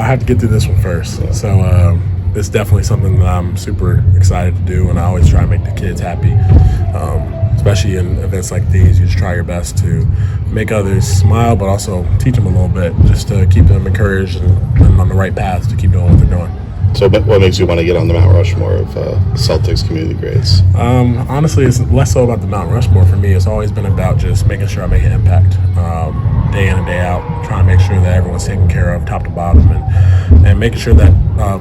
had to get through this one first. Yeah. So it's definitely something that I'm super excited to do, and I always try to make the kids happy. Especially in events like these, you just try your best to make others smile, but also teach them a little bit, just to keep them encouraged and on the right path to keep doing what they're doing. So what makes you want to get on the Mount Rushmore of Celtics community greats? Honestly, it's less so about the Mount Rushmore for me. It's always been about just making sure I make an impact day in and day out, trying to make sure that everyone's taken care of top to bottom, and making sure that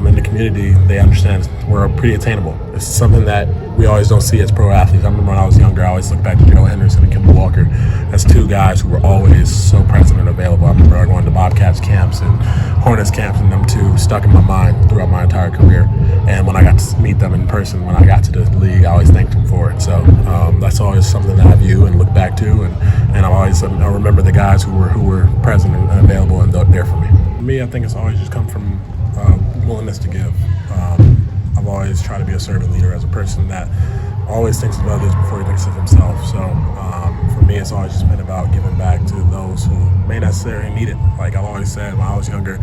in the community they understand we're pretty attainable. It's something that we always don't see as pro athletes. I remember when I was younger, I always look back to Gerald, Henderson, and Kemba Walker as two guys who were always so present and available. I remember going to Bobcats camps and Hornets camps, and them two stuck in my mind throughout my entire career. And when I got to meet them in person, when I got to the league, I always thanked them for it. So that's always something that I view and look back to, and I remember the guys who were present and available and there for me. For me, I think it's always just come from willingness to give. I've always tried to be a servant leader as a person that always thinks of others before he thinks of himself. So for me, it's always just been about giving back to those who may necessarily need it. Like I've always said when I was younger,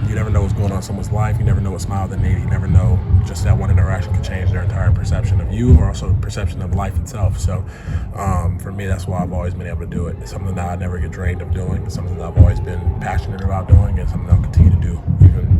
you never know what's going on in someone's life. You never know what smile they need. You never know just that one interaction can change their entire perception of you or also perception of life itself. So for me, that's why I've always been able to do it. It's something that I never get drained of doing. It's something that I've always been passionate about doing, and something I'll continue to do even.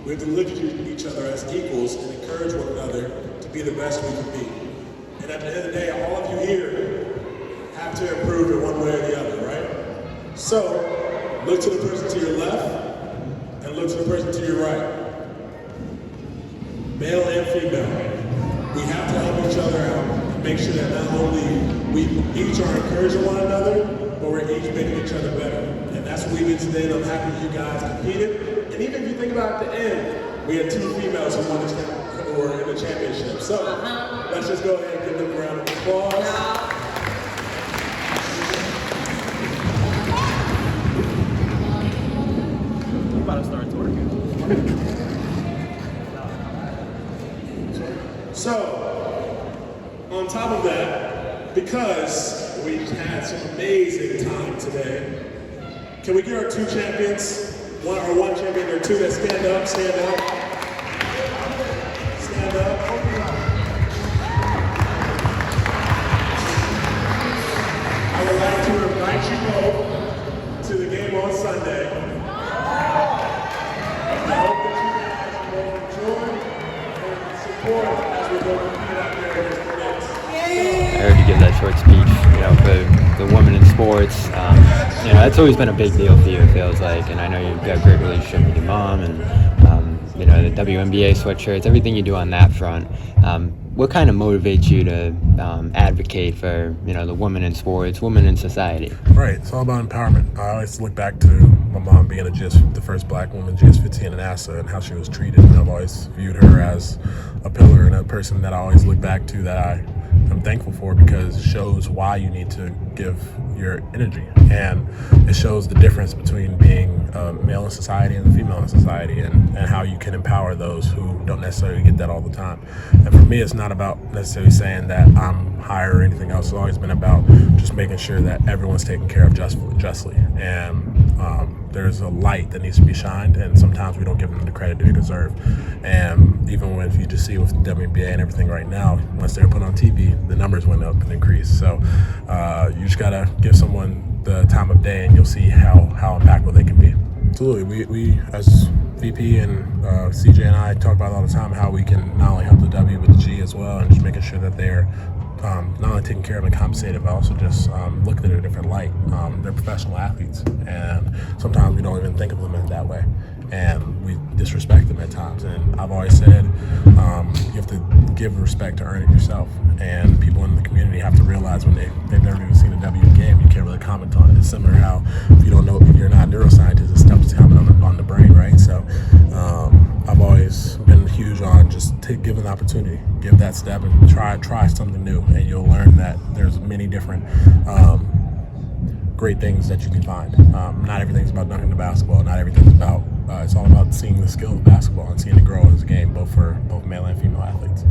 We have to look at each other as equals and encourage one another to be the best we can be. And at the end of the day, all of you here have to improve in one way or the other, right? So, look to the person to your left and look to the person to your right. Male and female. We have to help each other out and make sure that not only we each are encouraging one another, but we're each making each other better. And that's what we did today, and I'm happy you guys competed. And even if you think about at the end, we had two females who won who were in the championship. So let's just go ahead and give them a round of applause. I'm about to start twerking. So, on top of that, because we had some amazing time today, can we get our two champions? One champion or two that stand up, stand up. Stand up. I would like to invite you both to the game on Sunday. I hope that you guys will enjoy and support as we go compete out there against the Knicks. I heard you give that short speech, for the women in sports. That's always been a big deal for you, it feels like, and I know you've got a great relationship with your mom, and you know, the WNBA sweatshirts, everything you do on that front. What kind of motivates you to advocate for, you know, the women in sports, women in society? Right. It's all about empowerment. I always look back to my mom being the first black woman GS15 in NASA, and how she was treated. And I've always viewed her as a pillar and a person that I always look back to, that I'm thankful for, because it shows why you need to give your energy, and it shows the difference between being a male in society and a female in society, and how you can empower those who don't necessarily get that all the time. And for me, it's not about necessarily saying that I'm higher or anything else. It's always been about just making sure that everyone's taken care of justly. And there's a light that needs to be shined, and sometimes we don't give them the credit they deserve. And even when you just see with the WNBA and everything right now, once they're put on TV, the numbers went up and increased. So you just gotta give someone the time of day, and you'll see how impactful they can be. Absolutely. We as VP and CJ and I talk about it all the time, how we can not only help the W but the G as well, and just making sure that they're not only taken care of and compensated, but also just looked at it in a different light. They're professional athletes, and sometimes we don't even think of them in that way, and we disrespect them at times. And I've always said you have to give respect to earn it yourself, and people in the community have to realize when they've never even seen a W game, you can't really comment on it. It's similar how if you don't know, you're not a neuroscientist, it's tough to comment on the brain, right? So I've always been huge on just give an opportunity, give that step, and try something new, and you'll learn that there's many different great things that you can find. Not everything's about dunking the basketball. Not everything's about. It's all about seeing the skill of basketball and seeing it grow as a game, both for both male and female athletes.